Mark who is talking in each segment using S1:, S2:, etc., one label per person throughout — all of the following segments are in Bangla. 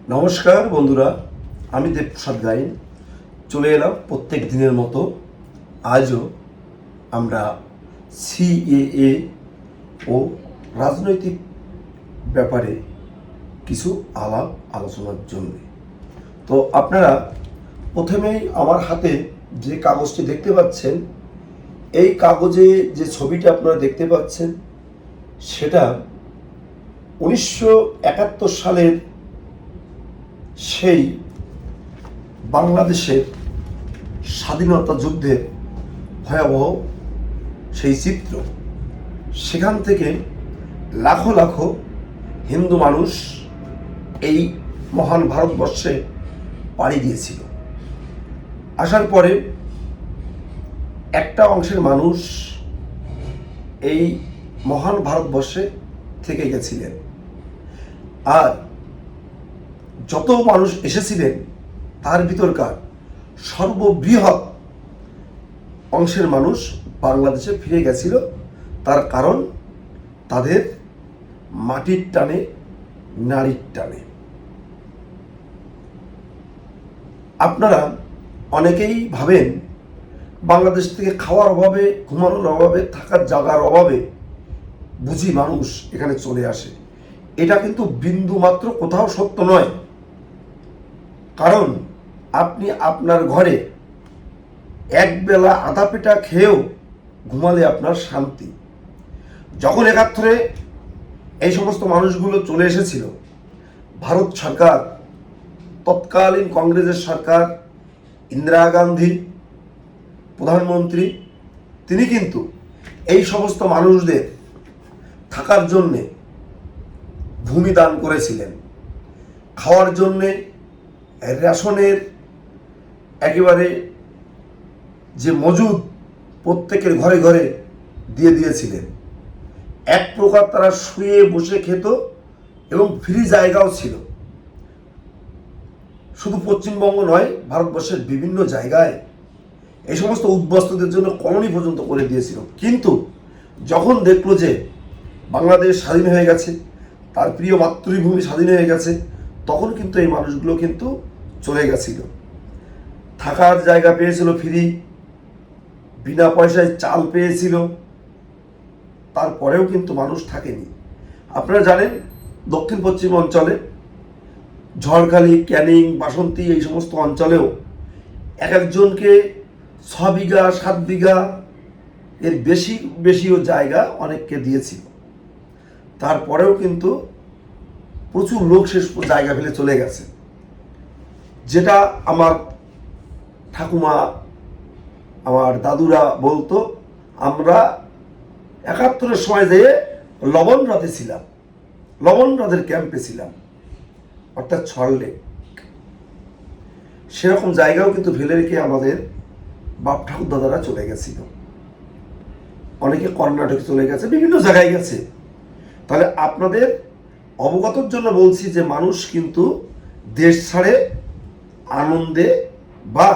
S1: নমস্কার বন্ধুরা, আমি দেবপ্রসাদ গাইন চলে এলাম প্রত্যেক দিনের মতো। আজও আমরা সিএএ ও রাজনৈতিক ব্যাপারে কিছু আলোচনার জন্য। তো আপনারা প্রথমেই আমার হাতে যে কাগজটি দেখতে পাচ্ছেন, এই কাগজে যে ছবিটা আপনারা দেখতে পাচ্ছেন সেটা 1971 সালের সেই বাংলাদেশের স্বাধীনতা যুদ্ধের ভয়াবহ সেই চিত্র। সেখান থেকে লাখো লাখো হিন্দু মানুষ এই মহান ভারতবর্ষে পাড়ি দিয়েছিল। আসার পরে একটা অংশের মানুষ এই মহান ভারতবর্ষে থেকে গেছিলেন, আর যত মানুষ এসেছিলেন তার ভিতরকার সর্ববৃহৎ অংশের মানুষ বাংলাদেশে ফিরে গেছিল। তার কারণ তাদের মাটির টানে, নারীর টানে। আপনারা অনেকেই ভাবেন বাংলাদেশ থেকে খাওয়ার অভাবে, ঘুমানোর অভাবে, থাকার জায়গার অভাবে বুঝি মানুষ এখানে চলে আসে। এটা কিন্তু বিন্দু মাত্র কোথাও সত্য নয়। কারণ আপনি আপনার ঘরে একবেলা আধা পেটা খেয়েও ঘুমালে আপনার শান্তি। যখন একাত্তরে এই সমস্ত মানুষগুলো চলে এসেছিল, ভারত সরকার, তৎকালীন কংগ্রেসের সরকার, ইন্দিরা গান্ধী প্রধানমন্ত্রী, তিনি কিন্তু এই সমস্ত মানুষদের থাকার জন্যে ভূমি দান করেছিলেন, খাওয়ার জন্যে রেশনের একেবারে যে মজুদ প্রত্যেকের ঘরে ঘরে দিয়ে দিয়েছিলেন। এক প্রকার তারা শুয়ে বসে খেত এবং ফ্রি জায়গাও ছিল। শুধু পশ্চিমবঙ্গ নয়, ভারতবর্ষের বিভিন্ন জায়গায় এই সমস্ত উদ্বাস্তুদের জন্য কলোনি পর্যন্ত করে দিয়েছিল। কিন্তু যখন দেখলো যে বাংলাদেশ স্বাধীন হয়ে গেছে, তার প্রিয় মাতৃভূমি স্বাধীন হয়ে গেছে, তখন কিন্তু এই মানুষগুলো কিন্তু চলে গেছিল। থাকার জায়গা পেয়েছিল ফ্রি, বিনা পয়সায় চাল পেয়েছিল, তারপরেও কিন্তু মানুষ থাকেনি। আপনারা জানেন দক্ষিণ পশ্চিম অঞ্চলে ঝড়খালি, ক্যানিং, বাসন্তী এই সমস্ত অঞ্চলেও এক একজনকে 6 বিঘা 7 বিঘা এর বেশিও জায়গা অনেককে দিয়েছিল। তারপরেও কিন্তু প্রচুর লোক শেষ জায়গা ফেলে চলে গেছে। যেটা আমার ঠাকুমা, আমার দাদুরা বলতো, আমরা 71-এর সময় যেয়ে লবণ হ্রদে ছিলাম, লবণ হ্রদের ক্যাম্পে ছিলাম, অর্থাৎ ছড়লেক। সেরকম জায়গাও কিন্তু ফেলে রেখে আমাদের বাপ ঠাকুর দাদারা চলে গেছিল। অনেকে কর্ণাটকে চলে গেছে, বিভিন্ন জায়গায় গেছে। তাহলে আপনাদের অবগতর জন্য বলছি যে মানুষ কিন্তু দেশ ছাড়ে আনন্দে বা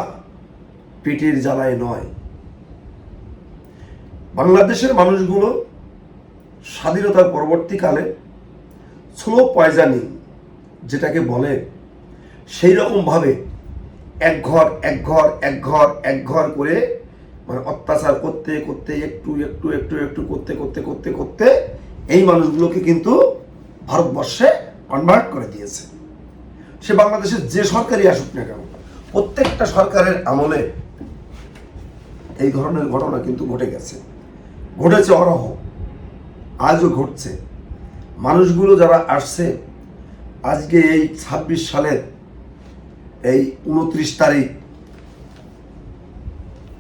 S1: পেটের জ্বালায় নয়। বাংলাদেশের মানুষগুলো স্বাধীনতার পরবর্তীকালে স্লো পয়জানি যেটাকে বলে, সেই রকমভাবে এক ঘর এক ঘর এক ঘর এক ঘর করে মানে অত্যাচার করতে করতে একটু একটু একটু একটু করতে করতে করতে করতে এই মানুষগুলোকে কিন্তু ভারতবর্ষে কনভার্ট করে দিয়েছে। সে বাংলাদেশের যে সরকারই আসুক না কেন, প্রত্যেকটা সরকারের আমলে এই ধরনের ঘটনা কিন্তু ঘটে গেছে, ঘটেছে অরহ, আজও ঘটছে। মানুষগুলো যারা আসছে আজকে এই 26 সালের এই 29 তারিখ,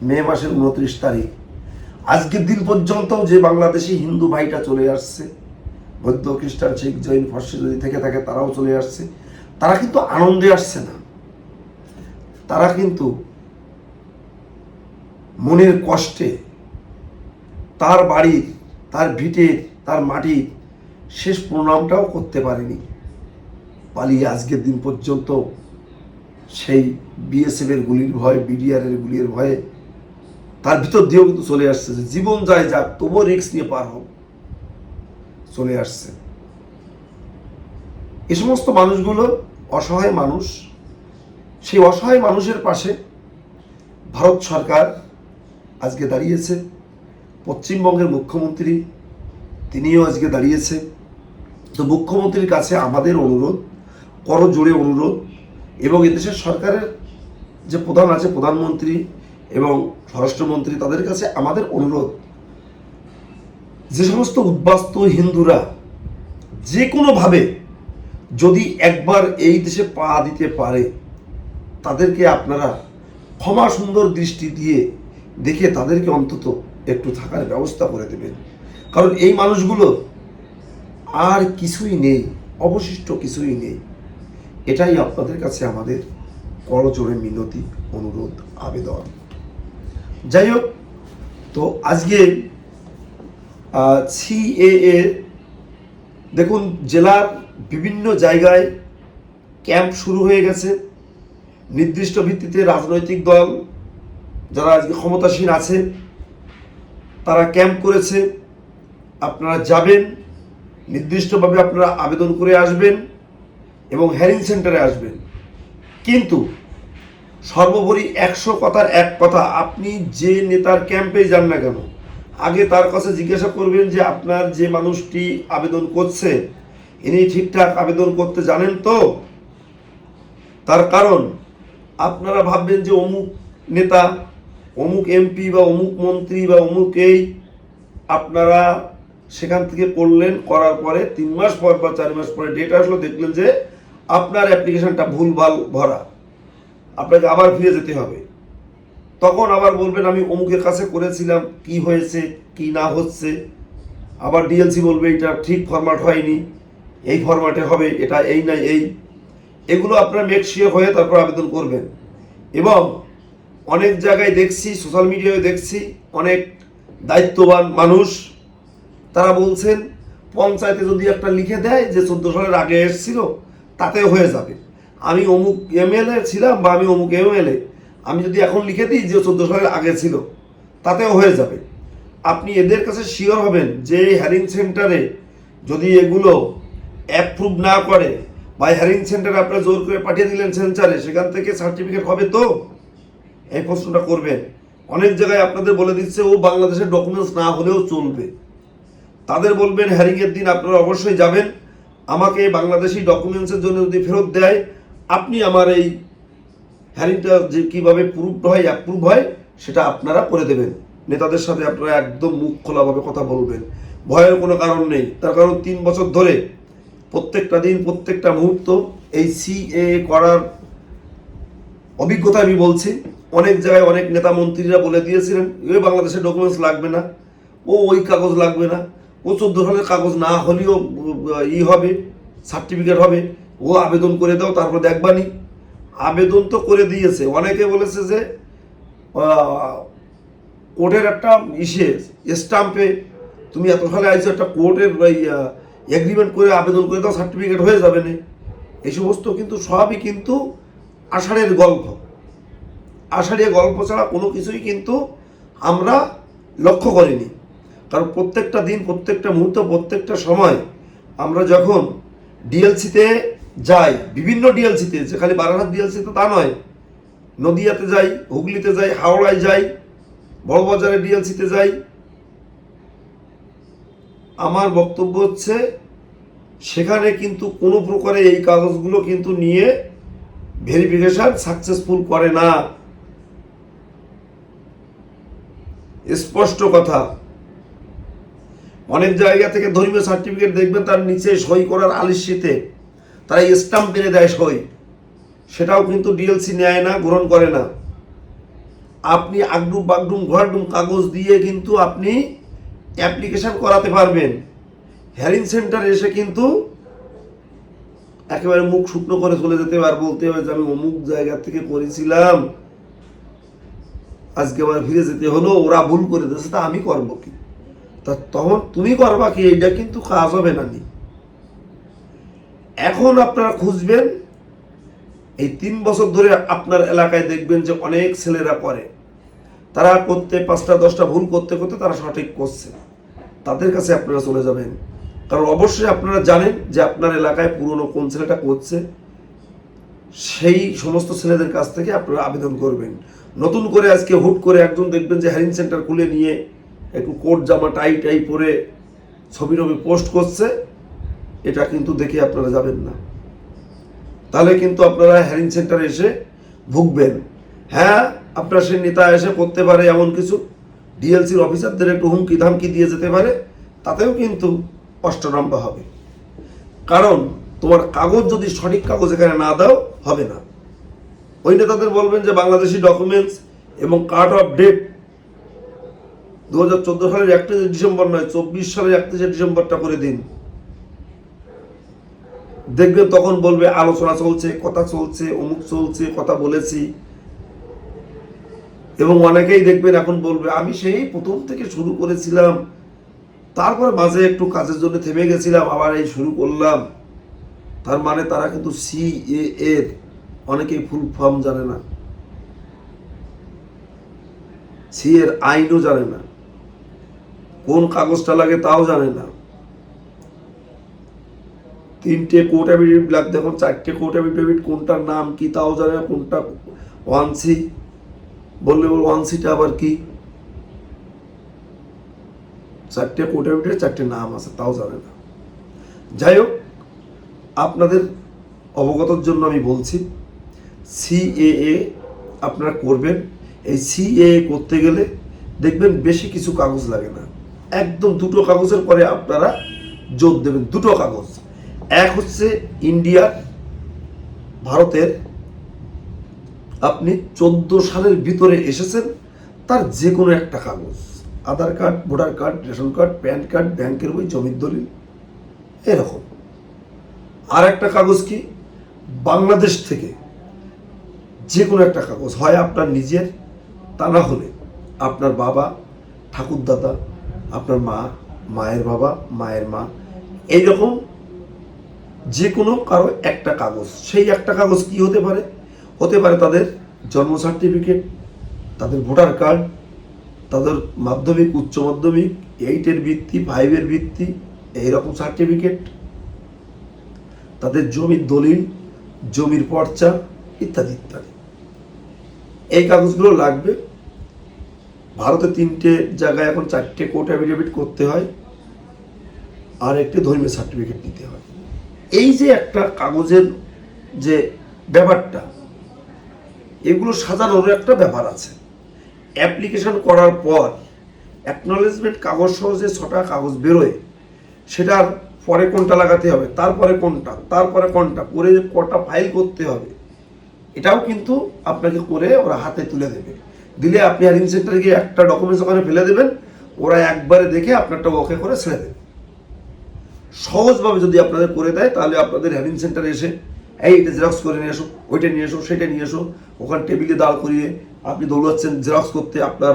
S1: মে মাসের 29 তারিখ, আজকের দিন পর্যন্ত যে বাংলাদেশি হিন্দু ভাইটা চলে আসছে, বৌদ্ধ, খ্রিস্টান, শিখ, জৈন, ফার্সি যদি থেকে থাকে তারাও চলে আসছে। তারা কিন্তু আনন্দে আসছে না, তারা কিন্তু মনের কষ্টে তার বাড়ির, তার ভিটের, তার মাটির শেষ প্রণামটাও করতে পারেনি। পালিয়ে আজকের দিন পর্যন্ত সেই বিএসএফ এর গুলির ভয়, বিডিআর এর গুলির ভয়ে তার ভিতর দিয়েও কিন্তু চলে আসছে যে জীবন যায় যাক, তবুও রিস্ক নিয়ে পার হোক, চলে আসছে। এই সমস্ত মানুষগুলো অসহায় মানুষ, সেই অসহায় মানুষের পাশে ভারত সরকার আজকে দাঁড়িয়েছে। পশ্চিমবঙ্গের মুখ্যমন্ত্রী তিনিও আজকে দাঁড়িয়েছে। তো মুখ্যমন্ত্রীর কাছে আমাদের অনুরোধ, করজোড়ে অনুরোধ, এবং এদেশের সরকারের যে প্রধান আছে, প্রধানমন্ত্রী এবং স্বরাষ্ট্রমন্ত্রী, তাদের কাছে আমাদের অনুরোধ, যে সমস্ত উদ্বাস্তু হিন্দুরা যে কোনোভাবে যদি একবার এই দেশে পা দিতে পারে, তাদেরকে আপনারা ক্ষমা সুন্দর দৃষ্টি দিয়ে দেখে তাদেরকে অন্তত একটু থাকার ব্যবস্থা করে দেবেন। কারণ এই মানুষগুলো আর কিছুই নেই, অবশিষ্ট কিছুই নেই। এটাই আপনাদের কাছে আমাদের করজোড়ে মিনতি, অনুরোধ, আবেদন। যাই হোক, তো আজকে সিএএ দেখুন জেলার বিভিন্ন জায়গায় ক্যাম্প শুরু হয়ে গেছে। নির্দিষ্ট ভিত্তিতে রাজনৈতিক দল যারা আজকে ক্ষমতাসীন আছে তারা ক্যাম্প করেছে। আপনারা যাবেন, নির্দিষ্টভাবে আপনারা আবেদন করে আসবেন এবং হেয়ারিং সেন্টারে আসবেন। কিন্তু সর্বোপরি 100 কথার এক কথা, আপনি যে নেতার ক্যাম্পে যান না কেন, আগে তার কাছে জিজ্ঞাসা করবেন যে আপনার যে মানুষটি আবেদন করছে ইনি ঠিকঠাক আবেদন করতে জানেন তো। তার কারণ আপনারা ভাববেন যে অমুক নেতা, অমুক এমপি বা অমুক মন্ত্রী বা অমুক এই, আপনারা সেখান থেকে করলেন, করার পরে 3 মাস পর বা 4 মাস পরে ডেট আসলো, দেখলেন যে আপনার অ্যাপ্লিকেশনটা ভুলভাল ভরা, আপনাকে আবার ফিরে যেতে হবে। তখন আবার বলবেন আমি অমুকের কাছে করেছিলাম, কি হয়েছে কি না হচ্ছে। আবার ডিএলসি বলবে এটা ঠিক ফরম্যাট হয়নি, এই ফরম্যাটে হবে, এটা এই না এই। এগুলো আপনারা মেক শিওর হয়ে তারপর আবেদন করবেন। এবং অনেক জায়গায় দেখছি, সোশ্যাল মিডিয়ায় দেখছি, অনেক দায়িত্ববান মানুষ তারা বলছেন পঞ্চায়েতে যদি একটা লিখে দেয় যে 14 সালের আগে এসেছিল তাতেও হয়ে যাবে। আমি অমুক এমএলএ ছিলাম বা আমি অমুক এমএলএ, আমি যদি এখন লিখে দিই যে 14 সালের আগে ছিল তাতেও হয়ে যাবে। আপনি এদের কাছে শিওর হবেন যে হেয়ারিং সেন্টারে যদি এগুলো অ্যাপ্রুভ না করে বা হেয়ারিং সেন্টারে আপনারা জোর করে পাঠিয়ে দিলেন সেন্টারে, সেখান থেকে সার্টিফিকেট হবে তো? এই প্রশ্নটা করবেন। অনেক জায়গায় আপনাদের বলে দিচ্ছে ও বাংলাদেশের ডকুমেন্টস না হলেও চলবে। তাদের বলবেন হেয়ারিংয়ের দিন আপনারা অবশ্যই যাবেন, আমাকে বাংলাদেশি ডকুমেন্টসের জন্য যদি ফেরত দেয়, আপনি আমার এই হেয়ারিংটা যে কীভাবে প্রুভড হয়, অ্যাপ্রুভ হয়, সেটা আপনারা করে দেবেন। নেতাদের সাথে আপনারা একদম মুখ খোলাভাবে কথা বলবেন, ভয়ের কোনো কারণ নেই। তার কারণ 3 বছর ধরে প্রত্যেকটা দিন, প্রত্যেকটা মুহূর্ত এই সিএএ করার অভিজ্ঞতা আমি বলছি। অনেক জায়গায় অনেক নেতা মন্ত্রীরা বলে দিয়েছিলেন ওই বাংলাদেশের ডকুমেন্টস লাগবে না, ও ওই কাগজ লাগবে না, ও 14 সালের কাগজ না হলেও হবে, সার্টিফিকেট হবে, ও আবেদন করে দাও তারপর দেখবানি। আবেদন তো করে দিয়েছে। অনেকে বলেছে যে কোর্টের একটা স্টাম্পে তুমি এত সালে আইছো, একটা কোর্টের এগ্রিমেন্ট করে আবেদন করে দাও, সার্টিফিকেট হয়ে যাবে না। এই সমস্ত কিন্তু সবই কিন্তু আষাঢ়ের গল্প। আষাঢ়িয়া গল্প ছাড়া কোনো কিছুই কিন্তু আমরা লক্ষ্য করিনি। কারণ প্রত্যেকটা দিন, প্রত্যেকটা মুহূর্ত, প্রত্যেকটা সময় আমরা যখন ডিএলসিতে যাই, বিভিন্ন ডিএলসিতে, যে খালি বারাসাত ডিএলসিতে তা নয়, নদিয়াতে যাই, হুগলিতে যাই, হাওড়ায় যাই, বড়বাজারে ডিএলসিতে যাই, আমার বক্তব্য হচ্ছে সেখানে কিন্তু কোনো প্রকারে এই কাগজগুলো কিন্তু নিয়ে ভেরিফিকেশন সাকসেসফুল করে না। স্পষ্ট কথা। অনেক জায়গা থেকে ধর্মীয় সার্টিফিকেট দেখবেন তার নিচে সই করার আলিস্যিতে তারা স্টাম্প মেরে দেয় সই, সেটাও কিন্তু ডিএলসি নেয় না, গ্রহণ করে না। আপনি আগডুম বাগডুম ঘরডুম কাগজ দিয়ে কিন্তু আপনি অ্যাপ্লিকেশন করাতে পারবেন। হেয়ারিং সেন্টারে এসে কিন্তু একেবারে মুখ শুকনো করে চলে যেতে হবে আর বলতে হবে যে আমি অমুক জায়গা থেকে করেছিলাম, আজকে আবার ফিরে যেতে হলো, ওরা ভুল করে দিয়েছে, তা আমি করবো কি? তা তখন তুমি করবা কি? এইটা কিন্তু কাজ হবে না। এখন আপনারা খুঁজবেন, এই 3 বছর ধরে আপনার এলাকায় দেখবেন যে অনেক ছেলেরা করে, তারা করতে 5টা 10টা ভুল করতে করতে তারা সঠিক করছে, তাদের কাছে আপনারা চলে যাবেন। কারণ অবশ্যই আপনারা জানেন যে আপনার এলাকায় পুরনো কোন ছেলেটা করছে, সেই সমস্ত ছেলেদের কাছ থেকে আপনারা আবেদন করবেন। নতুন করে আজকে হুট করে একজন দেখবেন যে হ্যারিং সেন্টার খুলে নিয়ে একটু কোট জামা টাই পরে ছবি পোস্ট করছে, এটা কিন্তু দেখে আপনারা যাবেন না, তাহলে কিন্তু আপনারা হ্যারিং সেন্টারে এসে ভুগবেন। হ্যাঁ, আপনার সেই নেতা এসে করতে পারে এমন কিছু, ডিএলসির অফিসারদের একটু হুমকি ধামকি দিয়ে যেতে পারে, তাতেও কিন্তু অষ্টনম্বা হবে। কারণ তোমার কাগজ যদি সঠিক কাগজ এখানে না দাও হবে না। ওই নেতাদের বলবেন যে বাংলাদেশি ডকুমেন্টস এবং কার্ড অফ ডেট 2014 সালের 31 ডিসেম্বর নয়, 24 সালের 31 ডিসেম্বরটা করে দিন। দেখবেন তখন বলবে আলোচনা চলছে, কথা চলছে, অমুক চলছে, কথা বলেছি। এবং অনেকেই দেখবেন এখন বলবে আমি সেই প্রথম থেকে শুরু করেছিলাম, তারপর মাঝে একটু কাজের জন্য থেমে গেছিলাম, আবার এই শুরু করলাম। তার মানে তারা কিন্তু সিএএ এর অনেকেই ফুল ফর্ম জানে না, সি এর আইনও জানে না, কোন কাগজটা লাগে তাও জানে না। 3টে কোর্ট অ্যাফিডেভিট লাগবে, দেখুন 4টে কোর্ট অ্যাফিডেভিট, কোনটার নাম কি তাও জানে না, কোনটা 1C বললে 1Cটা আবার কি। 4টে কোর্ট অ্যাফিডেভিট, 4টে নাম আছে, তাও জানে না। যাই হোক, আপনাদের অবগতর জন্য আমি বলছি, সিএএ আপনারা করবেন। এই সিএএ করতে গেলে দেখবেন বেশি কিছু কাগজ লাগে না, একদম 2টো কাগজের পরে আপনারা জোর দেবেন। 2টো কাগজ, এক হচ্ছে ইন্ডিয়ার, ভারতের আপনি 14 সালের ভিতরে এসেছেন তার যে কোনো একটা কাগজ, Aadhaar card, voter card, ration card, PAN card, ব্যাংকের বই, জমির দলিল, এরকম। আর একটা কাগজ কি, বাংলাদেশ থেকে যে কোনো একটা কাগজ, হয় আপনার নিজের, তা না হলে আপনার বাবা, ঠাকুরদাদা, আপনার মা, মায়ের বাবা, মায়ের মা, এইরকম যে কোনো কারো একটা কাগজ। সেই একটা কাগজ কি হতে পারে? হতে পারে তাদের জন্ম সার্টিফিকেট, তাদের ভোটার কার্ড, তাদের মাধ্যমিক, উচ্চ মাধ্যমিক, 8-এর ভিত্তি, 5-এর ভিত্তি, এইরকম সার্টিফিকেট, তাদের জমির দলিল, জমির পর্চা, ইত্যাদি ইত্যাদি। এই কাগজগুলো লাগবে। ভারতে 3টে জায়গায় এখন 4টে কোর্ট অ্যাফিডেভিট করতে হয়, আর একটি ধর্মীয় সার্টিফিকেট নিতে হয়। এই যে একটা কাগজের যে ব্যাপারটা, এগুলো সাজানোর একটা ব্যাপার আছে। অ্যাপ্লিকেশন করার পর অ্যাকনলেজমেন্ট কাগজ সহ যে 6টা কাগজ বেরোয়, সেটার পরে কোনটা লাগাতে হবে, তারপরে কোনটা, তারপরে কোনটা করে কটা ফাইল করতে হবে, এটাও কিন্তু আপনাকে করে ওরা হাতে তুলে দেবে। দিলে আপনি হ্যারিং সেন্টারে গিয়ে একটা ডকুমেন্টস ওখানে ফেলে দেবেন, ওরা একবারে দেখে আপনারটা ওকে করে ছেড়ে দেবে। সহজভাবে যদি আপনাদের করে দেয়, তাহলে আপনাদের হ্যারিং সেন্টারে এসে এইটা জেরক্স করে নিয়ে এসো, ওইটা নিয়ে এসো, সেটা নিয়ে এসো, ওখানে টেবিলে দাঁড় করিয়ে আপনি দৌড়াচ্ছেন জেরক্স করতে, আপনার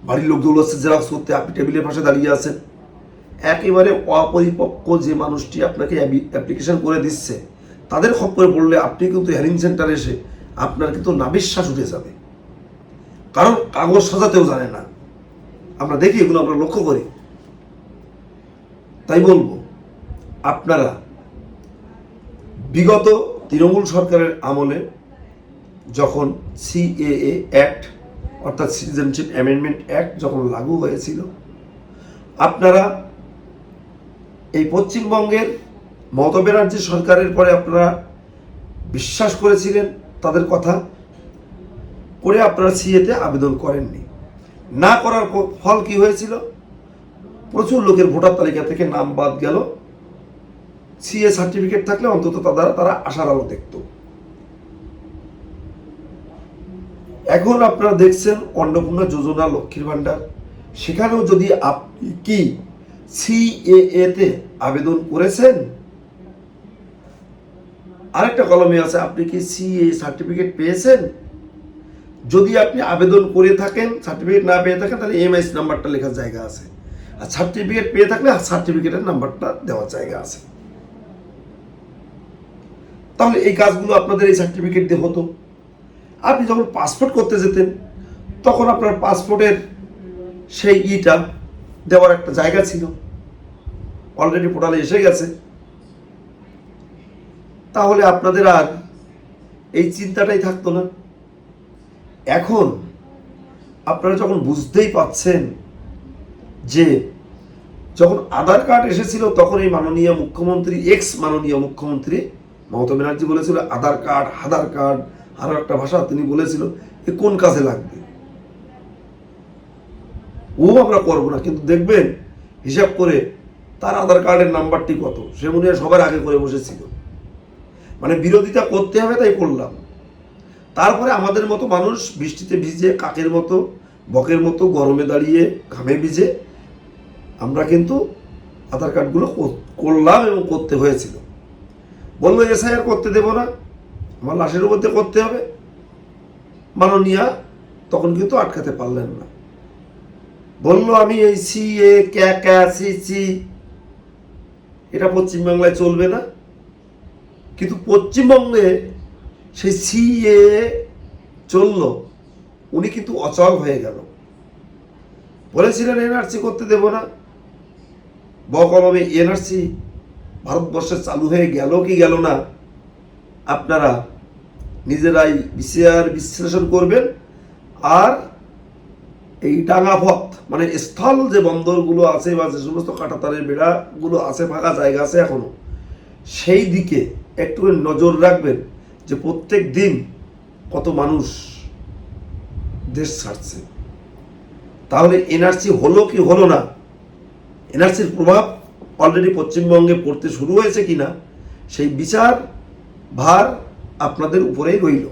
S1: বাড়ির লোক দৌড়াচ্ছে জেরক্স করতে, আপনি টেবিলের পাশে দাঁড়িয়ে আছেন। একেবারে অপরিপক্ক যে মানুষটি আপনাকে অ্যাপ্লিকেশন করে দিচ্ছে, তাদের খপ্পরে পড়লে আপনি কিন্তু হ্যারিং সেন্টারে এসে আপনার কিন্তু নাবিশ্বাস উঠে যাবে। কারণ কাগজ সাজাতেও জানে না, আমরা দেখি এগুলো, আমরা লক্ষ্য করি। তাই বলবো, আপনারা বিগত তৃণমূল সরকারের আমলে যখন সিএএ অ্যাক্ট অর্থাৎ সিটিজেনশিপ অ্যামেন্ডমেন্ট অ্যাক্ট যখন লাগু হয়েছিল, আপনারা এই পশ্চিমবঙ্গের মমতা ব্যানার্জি সরকারের পরে আপনারা বিশ্বাস করেছিলেন তাদের কথা, করে আপনারা সিএতে আবেদন করেননি। না করার ফল কি হয়েছিল? প্রচুর লোকের ভোটার তালিকা থেকে নাম বাদ গেল। সিএ সার্টিফিকেট থাকলে অন্তত তারা আশার আলো দেখত। এখন আপনারা দেখছেন অন্নপূর্ণা যোজনা, লক্ষ্মীর ভান্ডার, সেখানেও যদি আপনি কি সিএএতে আবেদন করেছেন, আরেকটা কলমে আছে আপনি কি সিএ সার্টিফিকেট পেয়েছেন। যদি আপনি আবেদন করে থাকেন, সার্টিফিকেট না পেয়ে থাকেন, তাহলে এমআইএস নাম্বারটা লেখার জায়গা আছে, আর সার্টিফিকেট পেয়ে থাকলে সার্টিফিকেটের নাম্বারটা দেওয়ার জায়গা আছে। তাহলে এই কাজগুলো আপনাদের এই সার্টিফিকেট দিয়ে হতো। আপনি যখন পাসপোর্ট করতে যেতেন, তখন আপনার পাসপোর্টের সেই ইটা দেওয়ার একটা জায়গা ছিল, অলরেডি পোর্টালে এসে গেছে। তাহলে আপনাদের আর এই চিন্তাটাই থাকতো না। এখন আপনারা যখন বুঝতেই পাচ্ছেন যে যখন আধার কার্ড এসেছিল তখন এই মাননীয় মুখ্যমন্ত্রী, মাননীয় মুখ্যমন্ত্রী মমতা ব্যানার্জি বলেছিল আধার কার্ড, আরো একটা ভাষা তিনি বলেছিল এ কোন কাজে লাগবে, ও আমরা করবো না। কিন্তু দেখবেন হিসাব করে তার আধার কার্ডের নাম্বারটি কত, সে মনে হয় সবার আগে করে বসেছিল। মানে বিরোধিতা করতে হবে তাই করলাম। তারপরে আমাদের মতো মানুষ বৃষ্টিতে ভিজে, কাকের মতো, বকের মতো গরমে দাঁড়িয়ে, ঘামে ভিজে আমরা কিন্তু আধার কার্ডগুলো করলাম এবং করতে হয়েছিল। বললো এসআইআর করতে দেব না, আমার লাশের উপর দিয়ে করতে হবে। মাননীয়া তখন কিন্তু আটকাতে পারলেন না, বললো আমি এই সিএ সি এটা পশ্চিমবাংলায় চলবে না। কিন্তু পশ্চিমবঙ্গে সেই সিএ চলল, উনি কিন্তু অচল হয়ে গেল। বলেছিলেন এনআরসি করতে দেব না, বকলমে এনআরসি ভারতবর্ষে চালু হয়ে গেল কি গেল না আপনারা নিজেরাই বিশ্লেষণ করবেন। আর এই ডাঙাপথ মানে স্থল যে বন্দরগুলো আছে বা যে সমস্ত কাঁটাতারের বেড়াগুলো আছে, ফাঁকা জায়গা আছে এখনো, সেই দিকে একটু নজর রাখবেন যে প্রত্যেক দিন কত মানুষ দেশ ছাড়ছে। তাহলে এনআরসি হলো কি হলো না, এনআরসির প্রভাব অলরেডি পশ্চিমবঙ্গে পড়তে শুরু হয়েছে কিনা, সেই বিচার ভার আপনাদের উপরেই রইল।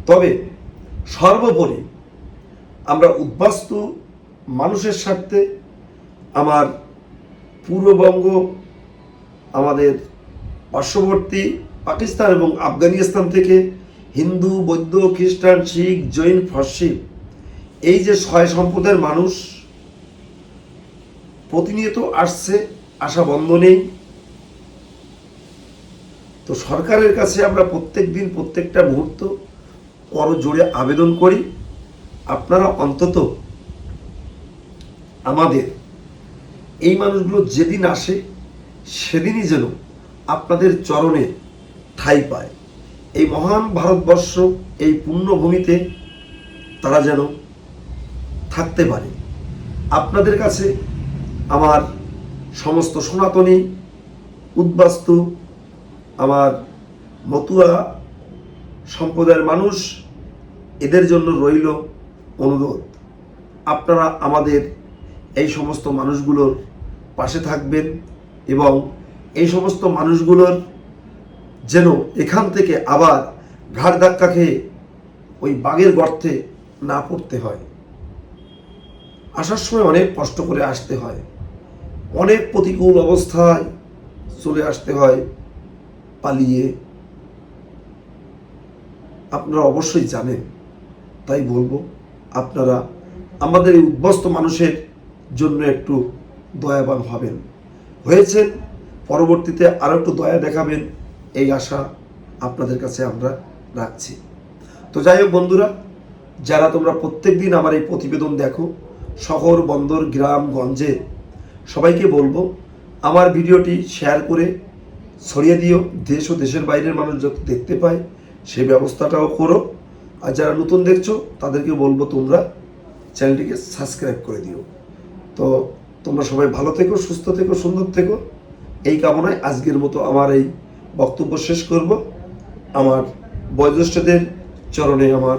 S1: তবে সর্বোপরি আমরা উদ্বাস্তু মানুষের স্বার্থে আমার পূর্ববঙ্গ, আমাদের পার্শ্ববর্তী পাকিস্তান এবং আফগানিস্তান থেকে হিন্দু, বৌদ্ধ, খ্রিস্টান, শিখ, জৈন, ফার্সি, এই যে 6 সম্প্রদায়ের মানুষ প্রতিনিয়ত আসছে, আসা বন্ধ নেই। তো সরকারের কাছে আমরা প্রত্যেক দিন প্রত্যেকটা মুহূর্ত করজোড়ে আবেদন করি, আপনারা অন্তত আমাদের এই মানুষগুলো যেদিন আসে সেদিনই যেন আপনাদের চরণে ঠাঁই পায়। এই মহান ভারতবর্ষ, এই পুণ্যভূমিতে তারা যেন থাকতে পারে। আপনাদের কাছে আমার সমস্ত সনাতনী, উদ্বাস্তু, আমার মতুয়া সম্প্রদায়ের মানুষ, এদের জন্য রইল অনুরোধ, আপনারা আমাদের এই সমস্ত মানুষগুলোর পাশে থাকবেন এবং এই সমস্ত মানুষগুলোর যেন এখান থেকে আবার ঘাড় ধাক্কা খেয়ে ওই বাঘের গর্তে না পড়তে হয়। আসার সময় অনেক কষ্ট করে আসতে হয়, অনেক প্রতিকূল অবস্থায় চলে আসতে হয় পালিয়ে, আপনারা অবশ্যই জানেন। তাই বলবো আপনারা আমাদের এই উদ্বস্ত মানুষের জন্য একটু দয়াবান হবেন, হয়েছেন, পরবর্তীতে আরও একটু দয়া দেখাবেন, এই আশা আপনাদের কাছে আমরা রাখছি। তো যাই হোক বন্ধুরা, যারা তোমরা প্রত্যেক দিন আমার এই প্রতিবেদন দেখো, শহর, বন্দর, গ্রাম, গঞ্জে, সবাইকে বলবো আমার ভিডিওটি শেয়ার করে ছড়িয়ে দিও, দেশ ও দেশের বাইরের মানুষ যত দেখতে পায় সেই ব্যবস্থাটাও করো। আর যারা নতুন দেখছো তাদেরকে বলবো তোমরা চ্যানেলটিকে সাবস্ক্রাইব করে দিও। তো তোমরা সবাই ভালো থেকো, সুস্থ থেকো, সুন্দর থেকো, এই কামনায় আজকের মতো আমার এই বক্তব্য শেষ করব। আমার বয়োজ্যেষ্ঠদের চরণে আমার